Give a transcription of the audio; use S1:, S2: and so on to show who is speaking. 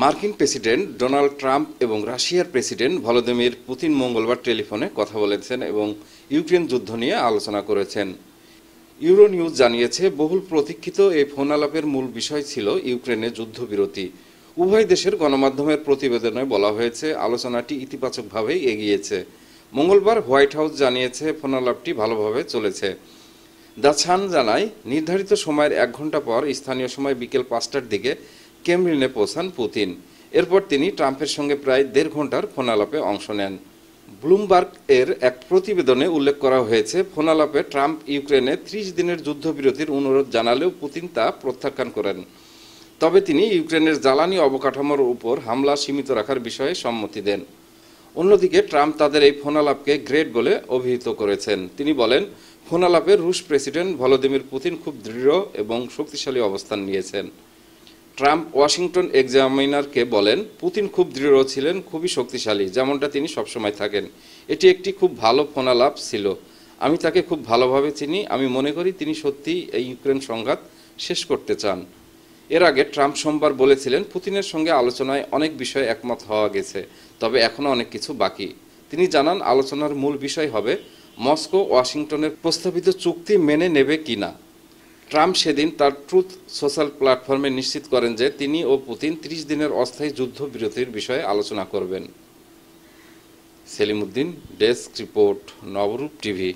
S1: মার্কিন president Donald Trump এবং রাশিয়ার প্রেসিডেন্ট ভলোদিমির পুতিন মঙ্গলবার টেলিফোনে কথা বলেছেন এবং ইউক্রেন যুদ্ধ নিয়ে আলোচনা করেছেন। ইউরোনিউজ জানিয়েছে, বহুল প্রতীক্ষিত এই ফোন আলাপের মূল বিষয় ছিল ইউক্রেনে যুদ্ধবিরতি। উভয় দেশের গণমাধ্যমের প্রতিবেদনে বলা হয়েছে, আলোচনাটি ইতিবাচকভাবেই এগিয়েছে। মঙ্গলবার হোয়াইট হাউস জানিয়েছে, ফোন আলাপটি ভালোভাবে চলেছে। দ্য সান জানায়, নির্ধারিত সময়ের 1 ঘন্টা পর স্থানীয় সময় বিকেল 5টার দিকে ক্রেমলিনে পৌঁছান পুতিন। এরপর তিনি ট্রাম্পের সঙ্গে প্রায় 1.5 ঘন্টার ফোন আলাপে অংশ নেন। ব্লুমবার্গ এর এক প্রতিবেদনে উল্লেখ করা হয়েছে, ফোন আলাপে ট্রাম্প ইউক্রেনে 30 দিনের যুদ্ধবিরতির অনুরোধ জানালেও পুতিন তা প্রত্যাখ্যান করেন। তবে তিনি ইউক্রেনের জ্বালানি অবকাঠামোর উপর হামলা সীমিত রাখার বিষয়ে সম্মতি দেন। অন্যদিকে ট্রাম্প তাদের এই ফোন আলাপকে গ্রেট বলে অভিহিত করেছেন। তিনি বলেন, ফোন আলাপে রুশ প্রেসিডেন্ট ভলোদিমির পুতিন খুব দৃঢ় এবং শক্তিশালী অবস্থান নিয়েছেন। ট্রাম্প ওয়াশিংটন এক্সামিনারকে বলেন, পুতিন খুব দৃঢ় ছিলেন, খুবই শক্তিশালী, যেমনটা তিনি সবসময় থাকেন। এটি একটি খুব ভালো ফোন আলাপ ছিল। আমি তাকে খুব ভালোভাবে চিনি। আমি মনে করি তিনি সত্যিই এই ইউক্রেন সংঘাত শেষ করতে চান। এর আগে ট্রাম্প সোমবার বলেছিলেন, পুতিনের সঙ্গে আলোচনায় অনেক বিষয়ে একমত হওয়া গেছে, তবে এখনও অনেক কিছু বাকি। তিনি জানান, আলোচনার মূল বিষয় হবে মস্কো ওয়াশিংটনের প্রস্তাবিত চুক্তি মেনে নেবে কিনা। ট্রাম্প সেদিন তার ট্রুথ সোশ্যাল প্ল্যাটফর্মে নিশ্চিত করেন যে তিনি ও পুতিন 30 দিনের অস্থায়ী যুদ্ধবিরতির বিষয়ে আলোচনা করবেন। সেলিম উদ্দিন, ডেস্ক রিপোর্ট, নবরূপ টিভি।